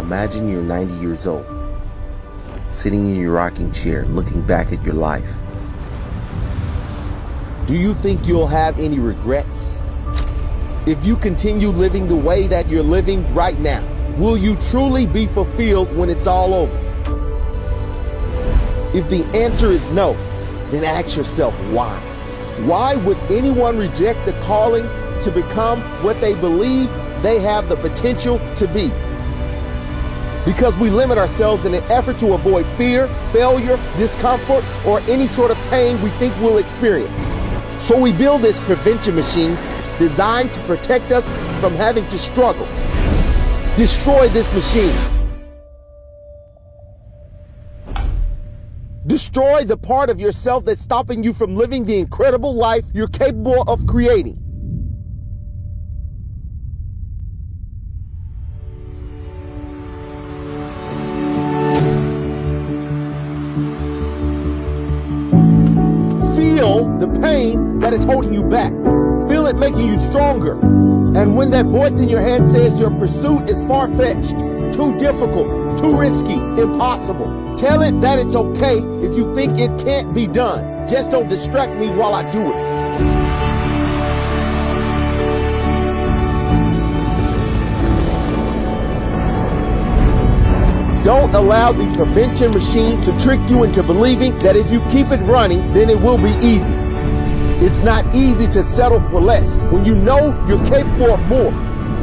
Imagine you're 90 years old, sitting in your rocking chair, looking back at your life. Do you think you'll have any regrets? If you continue living the way that you're living right now, will you truly be fulfilled when it's all over? If the answer is no, then ask yourself why. Why would anyone reject the calling to become what they believe they have the potential to be? Because we limit ourselves in an effort to avoid fear, failure, discomfort, or any sort of pain we think we'll experience. So we build this prevention machine designed to protect us from having to struggle. Destroy this machine. Destroy the part of yourself that's stopping you from living the incredible life you're capable of creating. Feel the pain that is holding you back. Feel it making you stronger. And when that voice in your head says your pursuit is far-fetched, too difficult, too risky, impossible, tell it that it's okay if you think it can't be done. Just don't distract me while I do it. Don't allow the prevention machine to trick you into believing that if you keep it running, then it will be easy. It's not easy to settle for less when you know you're capable of more.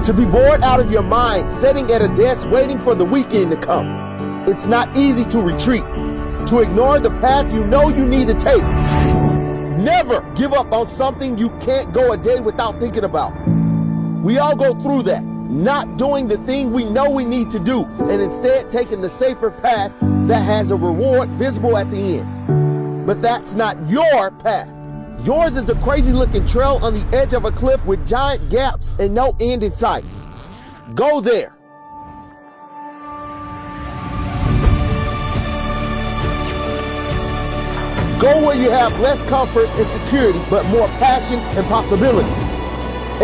To be bored out of your mind, sitting at a desk waiting for the weekend to come. It's not easy to retreat, to ignore the path you know you need to take. Never give up on something you can't go a day without thinking about. We all go through that, not doing the thing we know we need to do, and instead taking the safer path that has a reward visible at the end. But that's not your path. Yours is the crazy looking trail on the edge of a cliff with giant gaps and no end in sight. Go there. Go where you have less comfort and security, but more passion and possibility.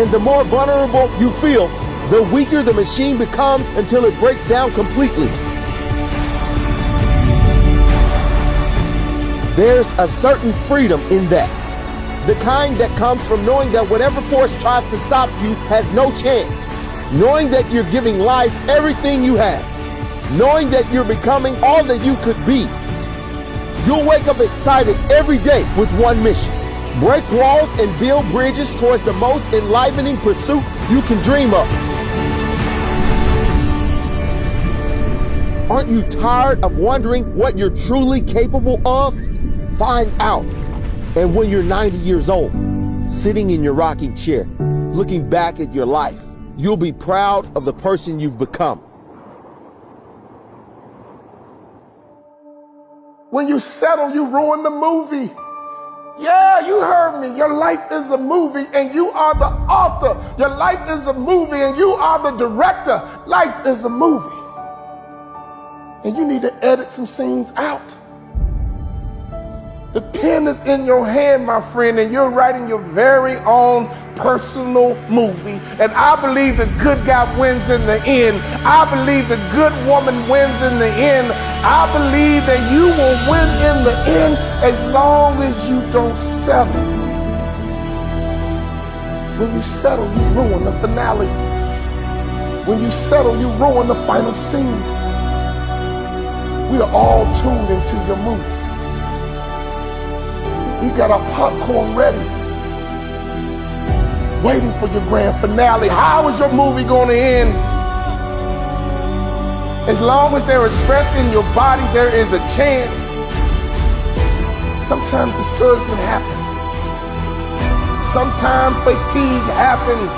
And the more vulnerable you feel, the weaker the machine becomes until it breaks down completely. There's a certain freedom in that. The kind that comes from knowing that whatever force tries to stop you has no chance. Knowing that you're giving life everything you have. Knowing that you're becoming all that you could be. You'll wake up excited every day with one mission. Break walls and build bridges towards the most enlivening pursuit you can dream of. Aren't you tired of wondering what you're truly capable of? Find out. And when you're 90 years old, sitting in your rocking chair, looking back at your life, you'll be proud of the person you've become. When you settle, you ruin the movie. Yeah, you heard me. Your life is a movie and you are the author. Your life is a movie and you are the director. Life is a movie. And you need to edit some scenes out. The pen is in your hand, my friend, and you're writing your very own personal movie. And I believe the good guy wins in the end. I believe the good woman wins in the end. I believe that you will win in the end as long as you don't settle. When you settle, you ruin the finale. When you settle, you ruin the final scene. We are all tuned into your movie. You got our popcorn ready, waiting for your grand finale. How is your movie going to end? As long as there is breath in your body, there is a chance. Sometimes discouragement happens. Sometimes fatigue happens.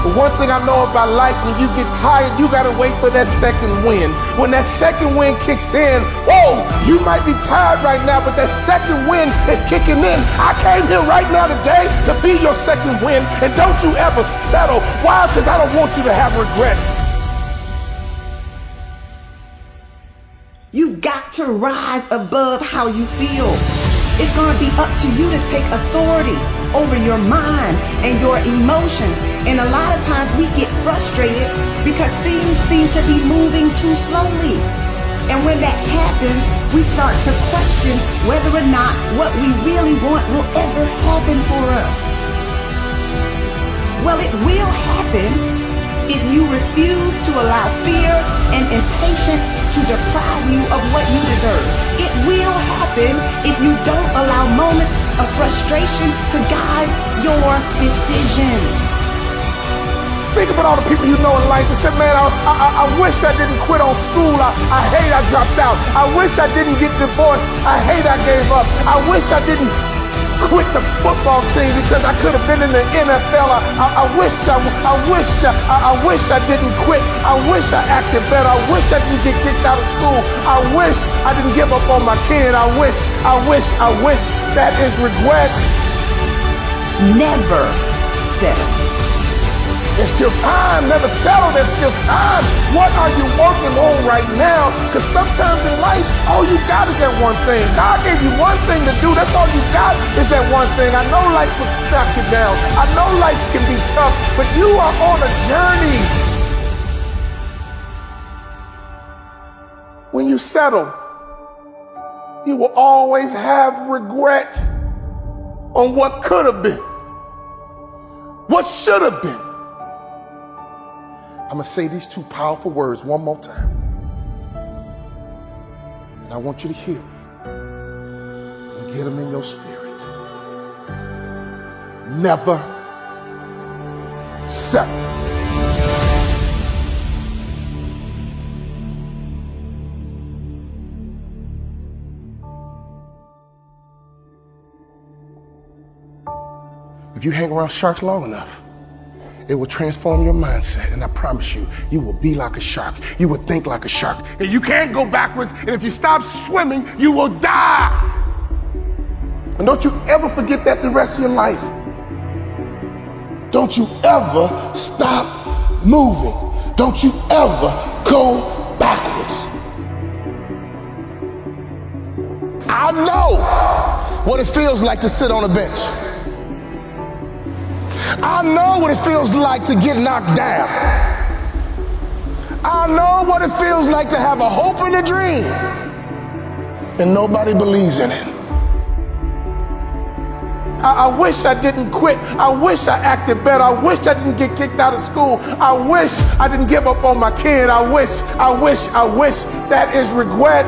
But one thing I know about life, when you get tired, you gotta wait for that second wind. When that second wind kicks in, whoa, you might be tired right now, but that second wind is kicking in. I came here right now today to be your second wind, and don't you ever settle. Why? Because I don't want you to have regrets. You've got to rise above how you feel. It's going to be up to you to take authority over your mind and your emotions And a lot of times we get frustrated because things seem to be moving too slowly. And when that happens, we start to question whether or not what we really want will ever happen for us. Well, it will happen if you refuse to allow fear and impatience to deprive you of what you deserve. It will happen if you don't allow moments of frustration to guide your decisions. Think about all the people you know in life that said, man, I wish I didn't quit on school. I hate I dropped out. I wish I didn't get divorced. I hate I gave up. I wish I didn't quit the football team because I could have been in the NFL. I wish I didn't quit. I wish I acted better. I wish I didn't get kicked out of school. I wish I didn't give up on my kid. I wish. That is regret. Never settle. There's still time. Never settle. There's still time. What are you working on right now? Because sometimes in life, all you got is that one thing. God gave you one thing to do. That's all you got is that one thing. I know life will knock you down. I know life can be tough, but you are on a journey. When you settle, you will always have regret on what could have been, what should have been. I'm going to say these two powerful words one more time. And I want you to hear me and get them in your spirit. Never settle. If you hang around sharks long enough, it will transform your mindset, and I promise you, you will be like a shark. You will think like a shark. And you can't go backwards, and if you stop swimming, you will die. And don't you ever forget that the rest of your life. Don't you ever stop moving. Don't you ever go backwards. I know what it feels like to sit on a bench. I know what it feels like to get knocked down. I know what it feels like to have a hope and a dream and nobody believes in it. I wish I didn't quit. I wish I acted better. I wish I didn't get kicked out of school. I wish I didn't give up on my kid. I wish. That is regret.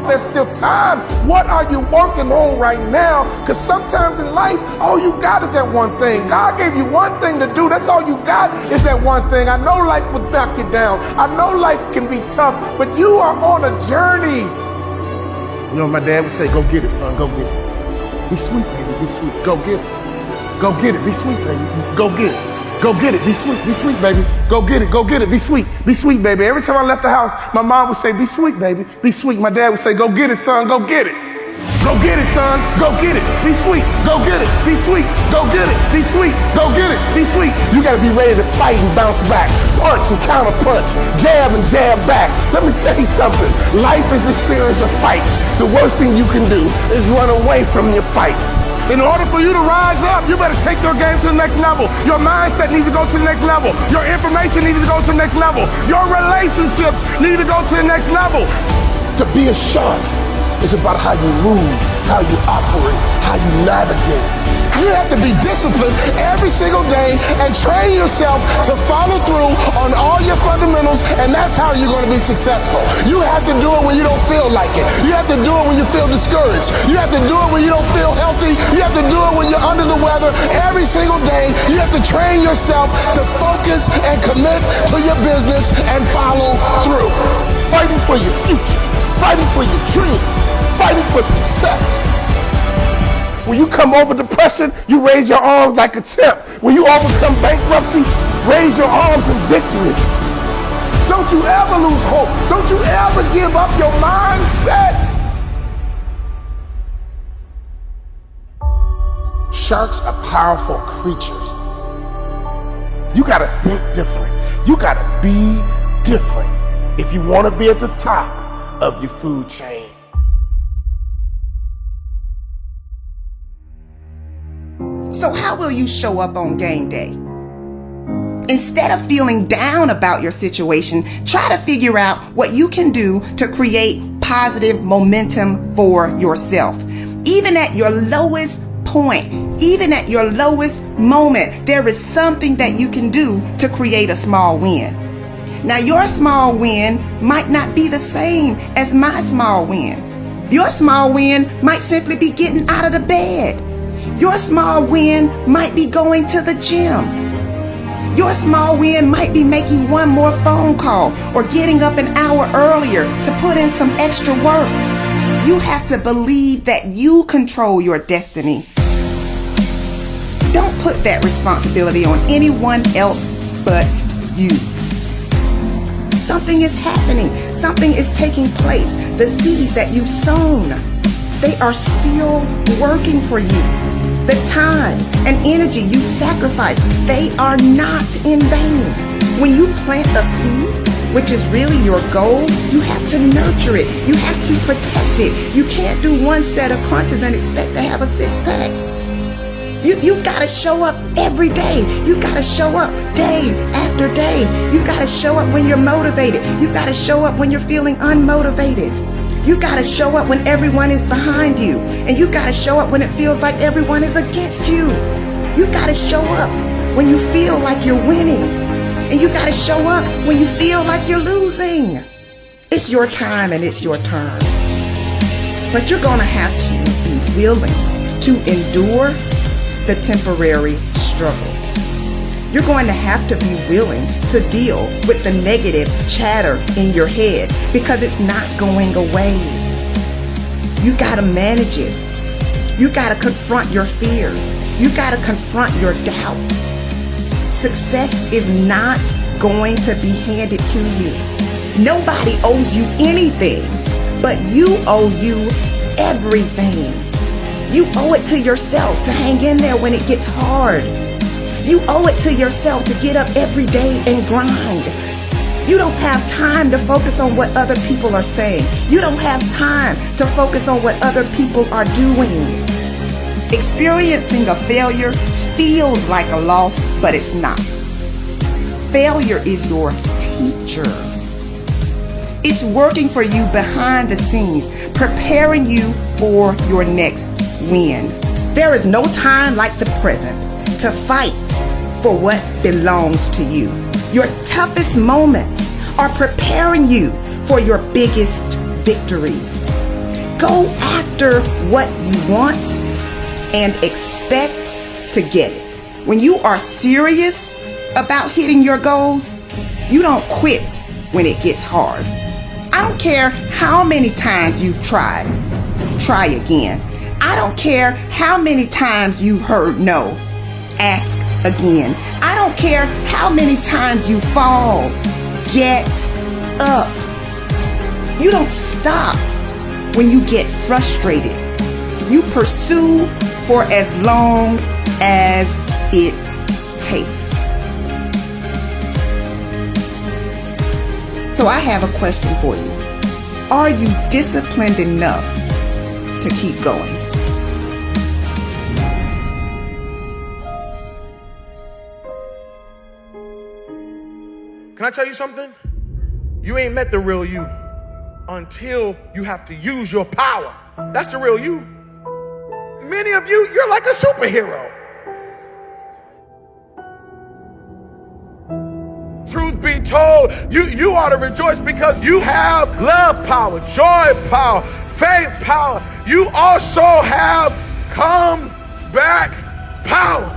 There's still time. What are you working on right now? Because sometimes in life, all you got is that one thing. God gave you one thing to do. That's all you got is that one thing. I know life will knock you down. I know life can be tough, but you are on a journey. You know, my dad would say, go get it, son, go get it. Be sweet, baby, be sweet. Go get it. Go get it, be sweet, baby. Go get it. Go get it, be sweet, baby. Go get it, be sweet, baby. Every time I left the house, my mom would say, be sweet, baby, be sweet. My dad would say, go get it, son, go get it. Go get it, son, go get it, be sweet, go get it, be sweet, go get it, be sweet, go get it, be sweet. You gotta be ready to fight and bounce back, punch and counter punch, jab and jab back. Let me tell you something, life is a series of fights. The worst thing you can do is run away from your fights. In order for you to rise up, you better take your game to the next level. Your mindset needs to go to the next level. Your information needs to go to the next level. Your relationships need to go to the next level. To be a shark is about how you move, how you operate, how you navigate. You have to be disciplined every single day and train yourself to follow through on all your fundamentals, and that's how you're going to be successful. You have to do it when you don't feel like it. You have to do it when you feel discouraged. You have to do it when you don't feel healthy. You have to do it when you're under the weather. Every single day, you have to train yourself to focus and commit to your business and follow through. Fighting for your future, fighting for your dream, fighting for success. When you come over depression, you raise your arms like a champ. When you overcome bankruptcy, raise your arms in victory. Don't you ever lose hope. Don't you ever give up your mindset. Sharks are powerful creatures. You gotta think different. You gotta be different if you wanna be at the top of your food chain. So how will will you show up on game day? Instead of feeling down about your situation, try to figure out what you can do to create positive momentum for yourself. Even at your lowest point, even at your lowest moment, there is something that you can do to create a small win. Now, your small win might not be the same as my small win. Your small win might simply be getting out of the bed. Your small win might be going to the gym. Your small win might be making one more phone call or getting up an hour earlier to put in some extra work. You have to believe that you control your destiny. Don't put that responsibility on anyone else but you. Something is happening. Something is taking place. The seeds that you've sown, they are still working for you. The time and energy you sacrifice, they are not in vain. When you plant a seed, which is really your goal, you have to nurture it. You have to protect it. You can't do one set of crunches and expect to have a six-pack. You've got to show up every day. You've got to show up day after day. You've got to show up when you're motivated. You've got to show up when you're feeling unmotivated. You've got to show up when everyone is behind you. And you've got to show up when it feels like everyone is against you. You've got to show up when you feel like you're winning. And you've got to show up when you feel like you're losing. It's your time and it's your turn. But you're going to have to be willing to endure the temporary struggle. You're going to have to be willing to deal with the negative chatter in your head because it's not going away. You got to manage it. You got to confront your fears. You got to confront your doubts. Success is not going to be handed to you. Nobody owes you anything, but you owe you everything. You owe it to yourself to hang in there when it gets hard. You owe it to yourself to get up every day and grind. You don't have time to focus on what other people are saying. You don't have time to focus on what other people are doing. Experiencing a failure feels like a loss, but it's not. Failure is your teacher. It's working for you behind the scenes, preparing you for your next win. There is no time like the present to fight for what belongs to you. Your toughest moments are preparing you for your biggest victories. Go after what you want and expect to get it. When you are serious about hitting your goals, you don't quit when it gets hard. I don't care how many times you've tried. Try again. I don't care how many times you've heard no. Ask again. I don't care how many times you fall. Get up. You don't stop when you get frustrated. You pursue for as long as it takes. So I have a question for you. Are you disciplined enough to keep going? Can I tell you something? You ain't met the real you until you have to use your power. That's the real you. Many of you, you're like a superhero. Truth be told, you ought to rejoice because you have love power, joy power, faith power. You also have comeback power.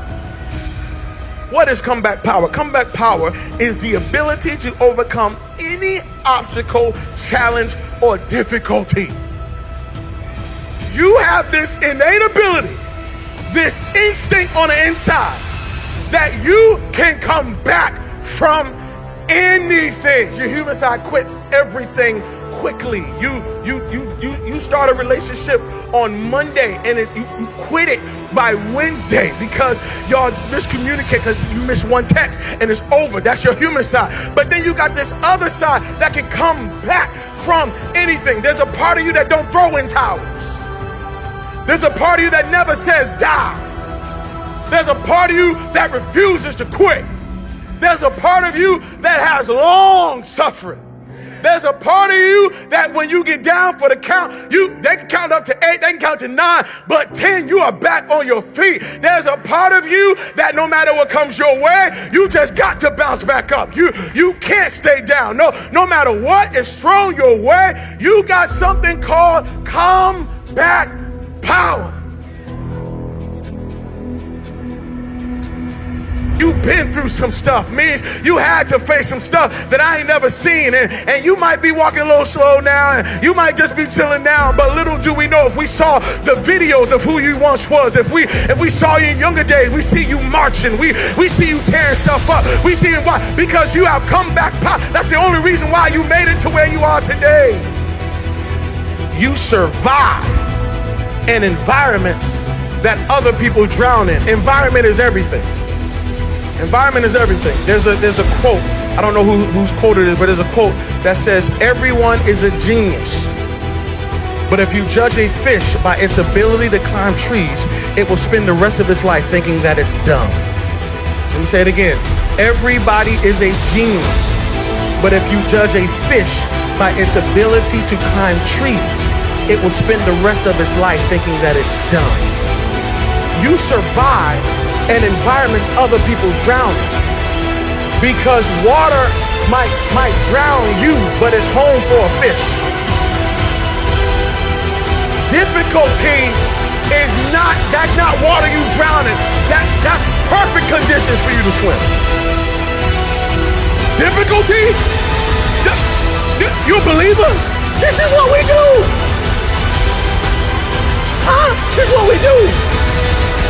What is comeback power? Comeback power is the ability to overcome any obstacle, challenge, or difficulty. You have this innate ability, this instinct on the inside, that you can come back from anything. Your human side quits everything quickly. You start a relationship on Monday and you quit it by Wednesday because y'all miscommunicate because you missed one text and it's over. That's your human side. But then you got this other side that can come back from anything. There's a part of you that don't throw in towels. There's a part of you that never says die. There's a part of you that refuses to quit. There's a part of you that has long suffering. There's a part of you that when you get down for the count, they can count up to 8, they can count to 9, but 10, you are back on your feet. There's a part of you that no matter what comes your way, you just got to bounce back up. You can't stay down. No matter what is thrown your way, you got something called comeback power. You've been through some stuff. Means you had to face some stuff that I ain't never seen. And you might be walking a little slow now, and you might just be chilling now. But little do we know, if we saw the videos of who you once was, if we saw you in younger days, we see you marching, we see you tearing stuff up. We see it why? Because you have come back. That's the only reason why you made it to where you are today. You survive in environments that other people drown in. Environment is everything. Environment is everything. There's a quote, I don't know whose quote it is, but there's a quote that says, everyone is a genius. But if you judge a fish by its ability to climb trees, it will spend the rest of its life thinking that it's dumb. Let me say it again. Everybody is a genius. But if you judge a fish by its ability to climb trees, it will spend the rest of its life thinking that it's dumb. You survive in environments other people drown in. Because water might drown you, but it's home for a fish. Difficulty is that's not water you drown in. That's perfect conditions for you to swim. Difficulty? You a believer? This is what we do. Huh? This is what we do.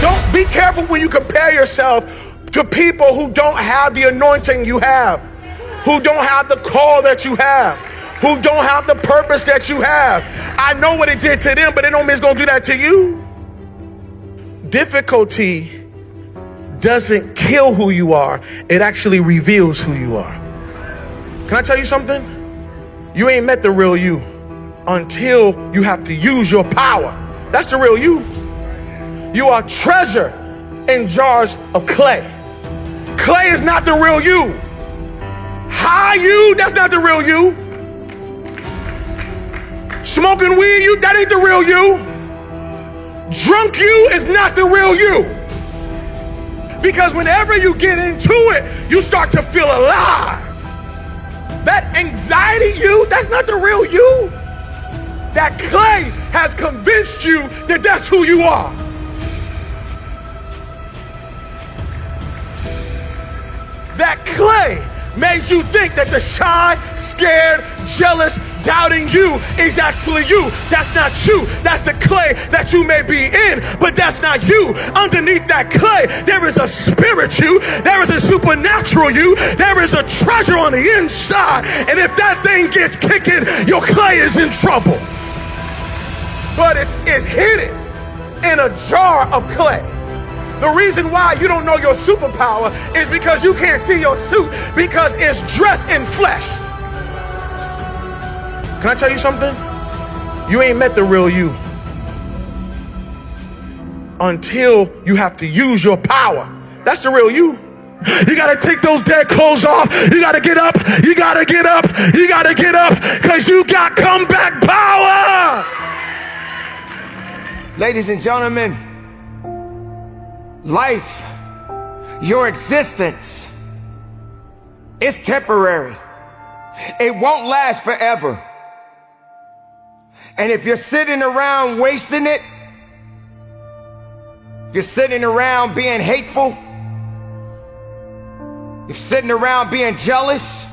Don't be careful when you compare yourself to people who don't have the anointing you have, who don't have the call that you have, who don't have the purpose that you have. I know what it did to them, but it don't mean it's going to do that to you. Difficulty doesn't kill who you are. It actually reveals who you are. Can I tell you something? You ain't met the real you until you have to use your power. That's the real you. You are treasure in jars of clay. Clay is not the real you. High you, that's not the real you. Smoking weed, that ain't the real you. Drunk you is not the real you. Because whenever you get into it, you start to feel alive. That anxiety you, that's not the real you. That clay has convinced you that that's who you are. That clay made you think that the shy, scared, jealous, doubting you is actually you. That's not you. That's the clay that you may be in, but that's not you. Underneath that clay, there is a spirit you. There is a supernatural you. There is a treasure on the inside. And if that thing gets kicking, your clay is in trouble. But it's hidden in a jar of clay. The reason why you don't know your superpower is because you can't see your suit, because it's dressed in flesh. Can I tell you something? You ain't met the real you until you have to use your power. That's the real you. You gotta take those dead clothes off. You gotta get up. You gotta get up. You gotta get up, because you got comeback power. Ladies and gentlemen, life, your existence, is temporary. It won't last forever. And if you're sitting around wasting it, if you're sitting around being hateful, if you're sitting around being jealous,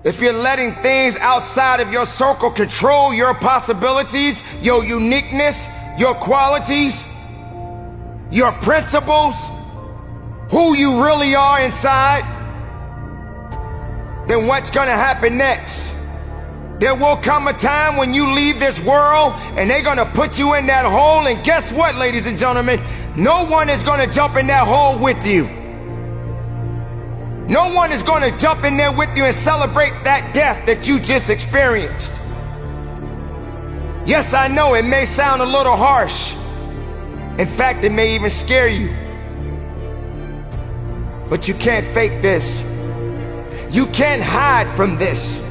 if you're letting things outside of your circle control your possibilities, your uniqueness, your qualities, your principles, who you really are inside, then what's gonna happen next? There will come a time when you leave this world and they're gonna put you in that hole, and guess what, ladies and gentlemen? No one is gonna jump in that hole with you. No one is gonna jump in there with you and celebrate that death that you just experienced. Yes, I know it may sound a little harsh, In fact, it may even scare you. But you can't fake this. You can't hide from this.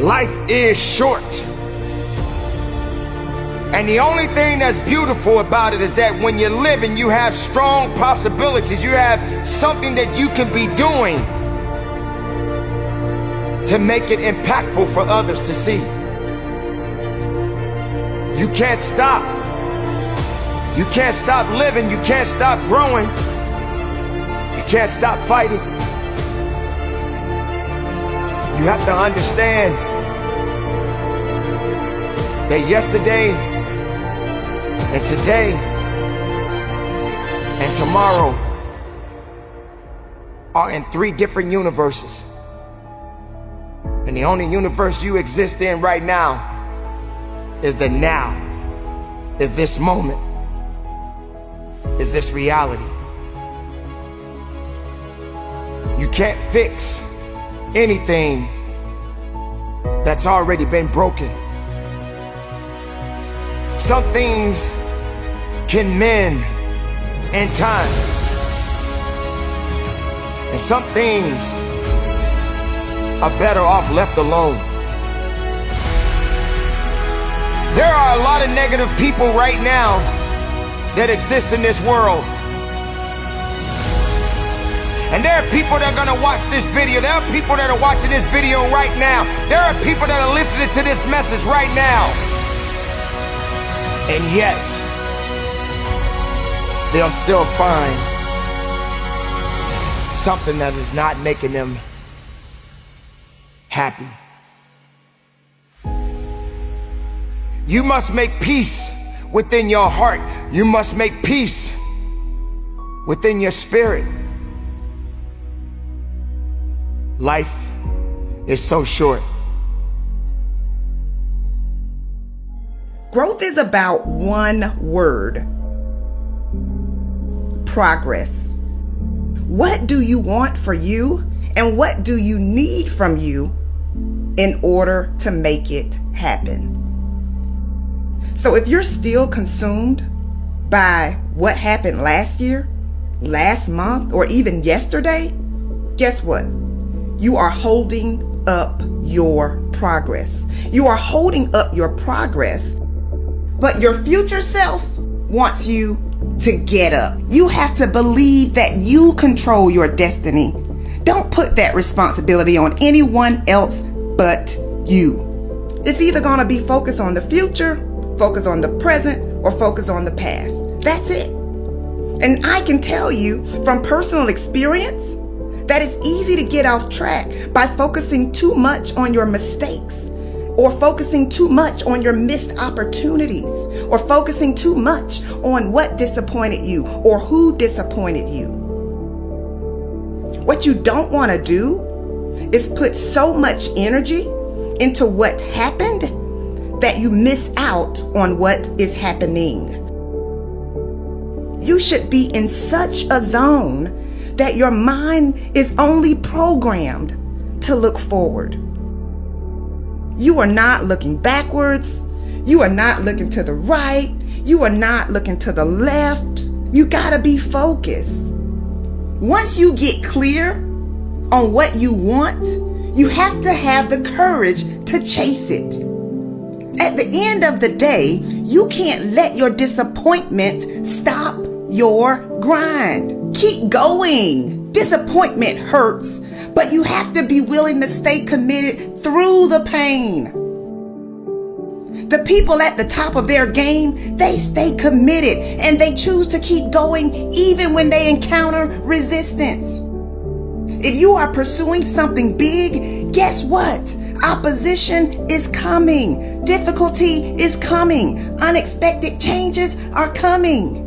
Life is short. And the only thing that's beautiful about it is that when you're living, you have strong possibilities. You have something that you can be doing to make it impactful for others to see. You can't stop. You can't stop living. You can't stop growing. You can't stop fighting. You have to understand that yesterday and today and tomorrow are in 3 different universes. And the only universe you exist in right now is the now, is this moment, is this reality. You can't fix anything that's already been broken. Some things can mend in time, and some things are better off left alone. There are a lot of negative people right now that exist in this world. And there are people that are gonna watch this video. There are people that are watching this video right now. There are people that are listening to this message right now. And yet, they'll still find something that is not making them happy. You must make peace within your heart. You must make peace within your spirit. Life is so short. Growth is about one word: progress. What do you want for you, and what do you need from you in order to make it happen? So if you're still consumed by what happened last year, last month, or even yesterday, guess what? You are holding up your progress. You are holding up your progress, but your future self wants you to get up. You have to believe that you control your destiny. Don't put that responsibility on anyone else but you. It's either going to be focused on the future, focus on the present, or focus on the past. That's it. And I can tell you from personal experience that it's easy to get off track by focusing too much on your mistakes, or focusing too much on your missed opportunities, or focusing too much on what disappointed you or who disappointed you. What you don't want to do is put so much energy into what happened that you miss out on what is happening. You should be in such a zone that your mind is only programmed to look forward. You are not looking backwards. You are not looking to the right. You are not looking to the left. You gotta be focused. Once you get clear on what you want, you have to have the courage to chase it. At the end of the day, you can't let your disappointment stop your grind. Keep going. Disappointment hurts, but you have to be willing to stay committed through the pain. The people at the top of their game, they stay committed and they choose to keep going even when they encounter resistance. If you are pursuing something big, guess what? Opposition is coming. Difficulty is coming. Unexpected changes are coming.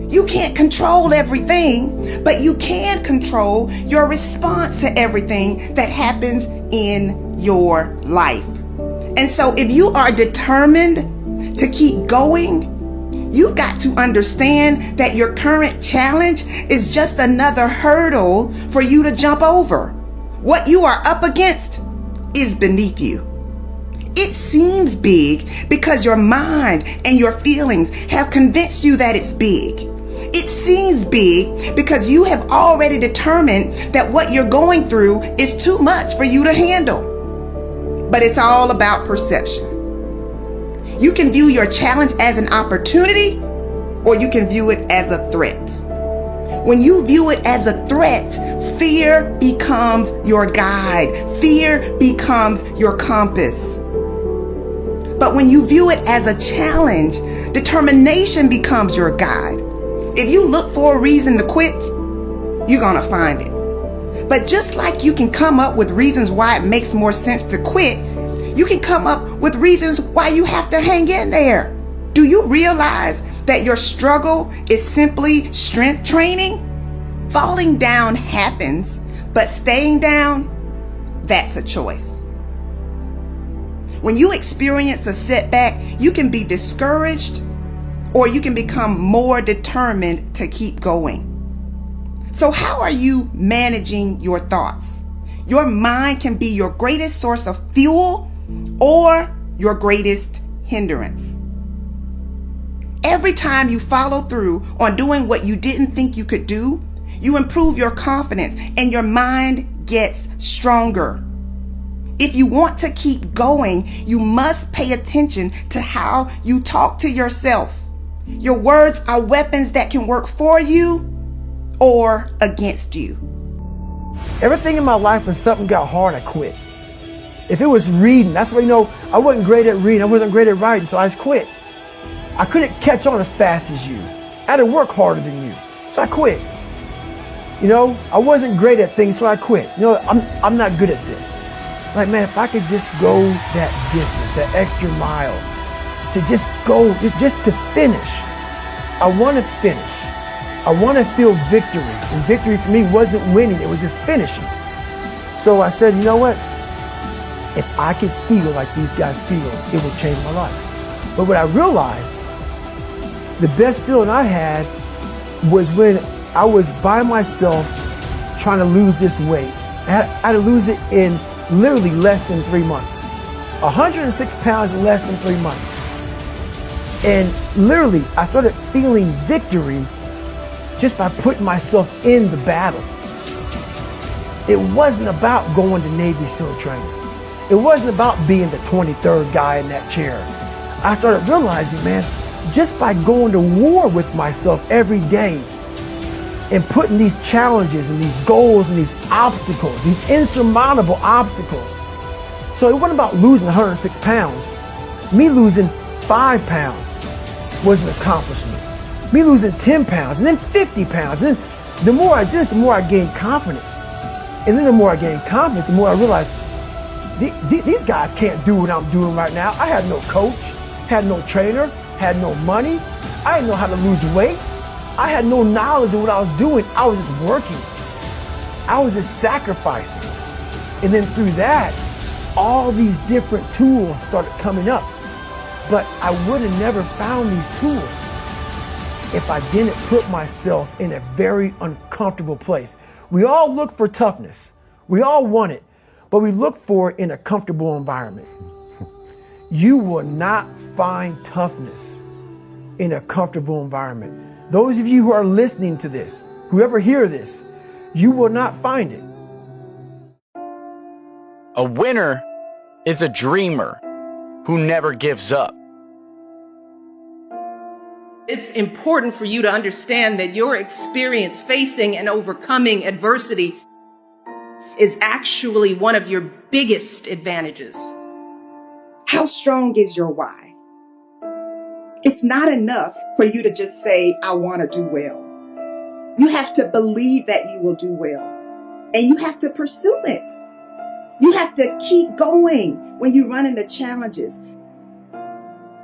You can't control everything, but you can control your response to everything that happens in your life. And so if you are determined to keep going, you've got to understand that your current challenge is just another hurdle for you to jump over. What you are up against is beneath you. It seems big because your mind and your feelings have convinced you that it's big. It seems big because you have already determined that what you're going through is too much for you to handle. But it's all about perception. You can view your challenge as an opportunity, or you can view it as a threat. When you view it as a threat, fear becomes your guide. Fear becomes your compass. But when you view it as a challenge, determination becomes your guide. If you look for a reason to quit, you're gonna find it. But just like you can come up with reasons why it makes more sense to quit, you can come up with reasons why you have to hang in there. Do you realize that your struggle is simply strength training? Falling down happens, but staying down, that's a choice. When you experience a setback, you can be discouraged, or you can become more determined to keep going. So how are you managing your thoughts? Your mind can be your greatest source of fuel or your greatest hindrance. Every time you follow through on doing what you didn't think you could do, you improve your confidence and your mind gets stronger. If you want to keep going, you must pay attention to how you talk to yourself. Your words are weapons that can work for you or against you. Everything in my life, when something got hard, I quit. If it was reading, that's why, I wasn't great at reading. I wasn't great at writing, so I just quit. I couldn't catch on as fast as you. I had to work harder than you, so I quit. I wasn't great at things, so I quit. I'm not good at this. Like, man, if I could just go that distance, that extra mile, to just go, just to finish. I want to finish. I want to feel victory. And victory for me wasn't winning, it was just finishing. So I said, you know what? If I could feel like these guys feel, it would change my life. But what I realized, the best feeling I had was when I was by myself trying to lose this weight. I had to lose it in literally less than 3 months. 106 pounds in less than 3 months. And literally, I started feeling victory just by putting myself in the battle. It wasn't about going to Navy SEAL training. It wasn't about being the 23rd guy in that chair. I started realizing, man, just by going to war with myself every day and putting these challenges and these goals and these obstacles, these insurmountable obstacles. So it wasn't about losing 106 pounds. Me losing 5 pounds was an accomplishment. Me losing 10 pounds and then 50 pounds. And then the more I did this, the more I gained confidence. And then the more I gained confidence, the more I realized these guys can't do what I'm doing right now. I had no coach, had no trainer, had no money. I didn't know how to lose weight. I had no knowledge of what I was doing. I was just working. I was just sacrificing. And then through that, all these different tools started coming up. But I would have never found these tools if I didn't put myself in a very uncomfortable place. We all look for toughness. We all want it, but we look for it in a comfortable environment. You will not find toughness in a comfortable environment. Those of you who are listening to this, whoever hear this, you will not find it. A winner is a dreamer who never gives up. It's important for you to understand that your experience facing and overcoming adversity is actually one of your biggest advantages. How strong is your why? It's not enough for you to just say, I want to do well. You have to believe that you will do well, and you have to pursue it. You have to keep going when you run into challenges.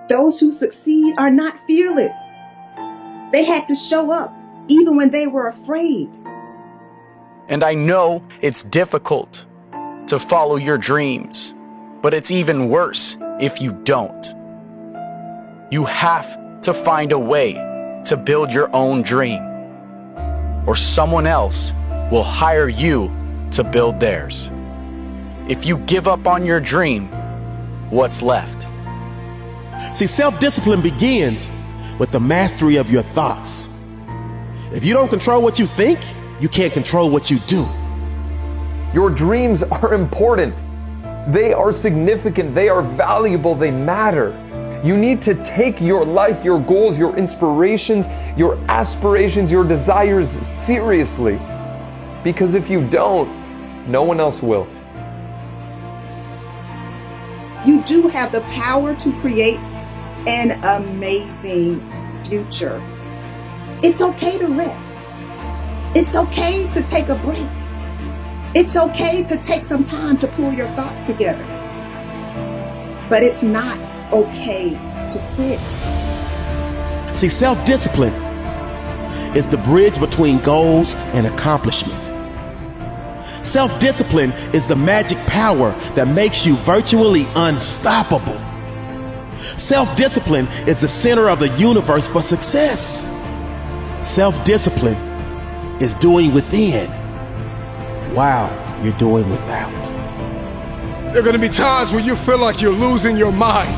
Those who succeed are not fearless. They had to show up even when they were afraid. And I know it's difficult to follow your dreams, but it's even worse if you don't. You have to find a way to build your own dream, or someone else will hire you to build theirs. If you give up on your dream, what's left. See, self-discipline begins with the mastery of your thoughts. If you don't control what you think, you can't control what you do. Your dreams are important. They are significant. They are valuable. They matter. You need to take your life, your goals, your inspirations, your aspirations, your desires seriously. Because if you don't, no one else will. You do have the power to create an amazing future. It's okay to rest. It's okay to take a break. It's okay to take some time to pull your thoughts together. But it's not okay to quit. See, self-discipline is the bridge between goals and accomplishment. Self-discipline is the magic power that makes you virtually unstoppable. Self-discipline is the center of the universe for success. Self-discipline is doing within while you're doing without. There are going to be times when you feel like you're losing your mind,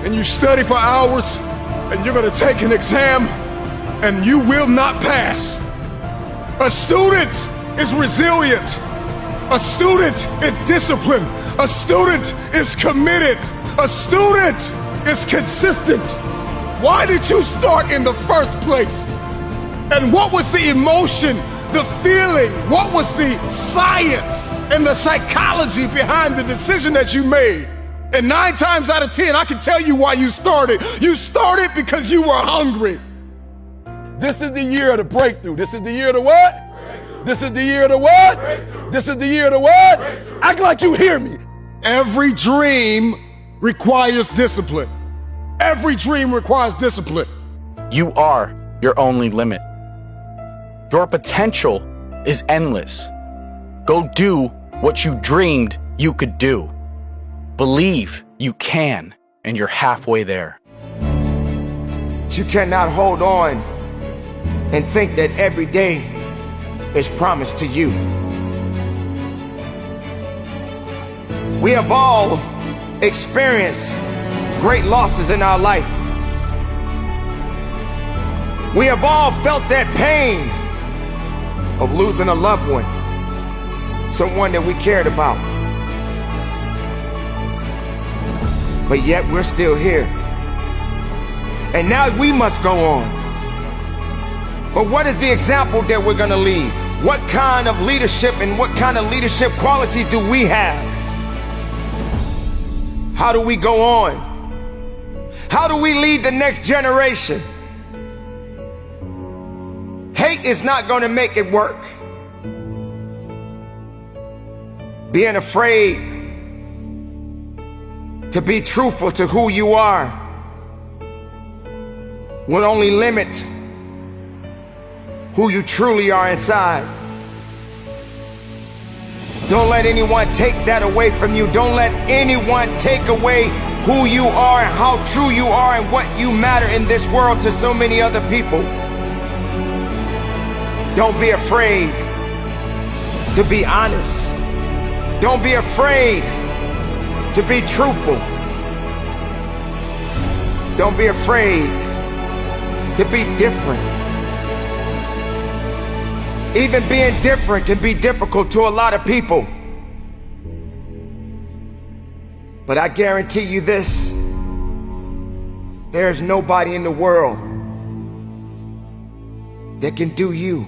and you study for hours, and you're going to take an exam, and you will not pass. A student is resilient. A student is disciplined. A student is committed. A student is consistent. Why did you start in the first place? And what was the emotion, the feeling? What was the science and the psychology behind the decision that you made? And 9 times out of 10, I can tell you why you started. You started because you were hungry. This is the year of the breakthrough. This is the year of the what? Breakthrough. This is the year of the what? Breakthrough. This is the year of the what? Breakthrough. Act like you hear me. Every dream requires discipline. Every dream requires discipline. You are your only limit. Your potential is endless. Go do what you dreamed you could do. Believe you can, and you're halfway there. You cannot hold on and think that every day is promised to you. We have all experienced great losses in our life. We have all felt that pain of losing a loved one, someone that we cared about. But yet we're still here. And now we must go on. But what is the example that we're gonna leave? What kind of leadership and what kind of leadership qualities do we have? How do we go on? How do we lead the next generation? Hate is not gonna make it work. Being afraid to be truthful to who you are will only limit who you truly are inside. Don't let anyone take that away from you. Don't let anyone take away who you are and how true you are and what you matter in this world to so many other people. Don't be afraid to be honest. Don't be afraid to be truthful. Don't be afraid to be different. Even being different can be difficult to a lot of people. But I guarantee you this, there's nobody in the world that can do you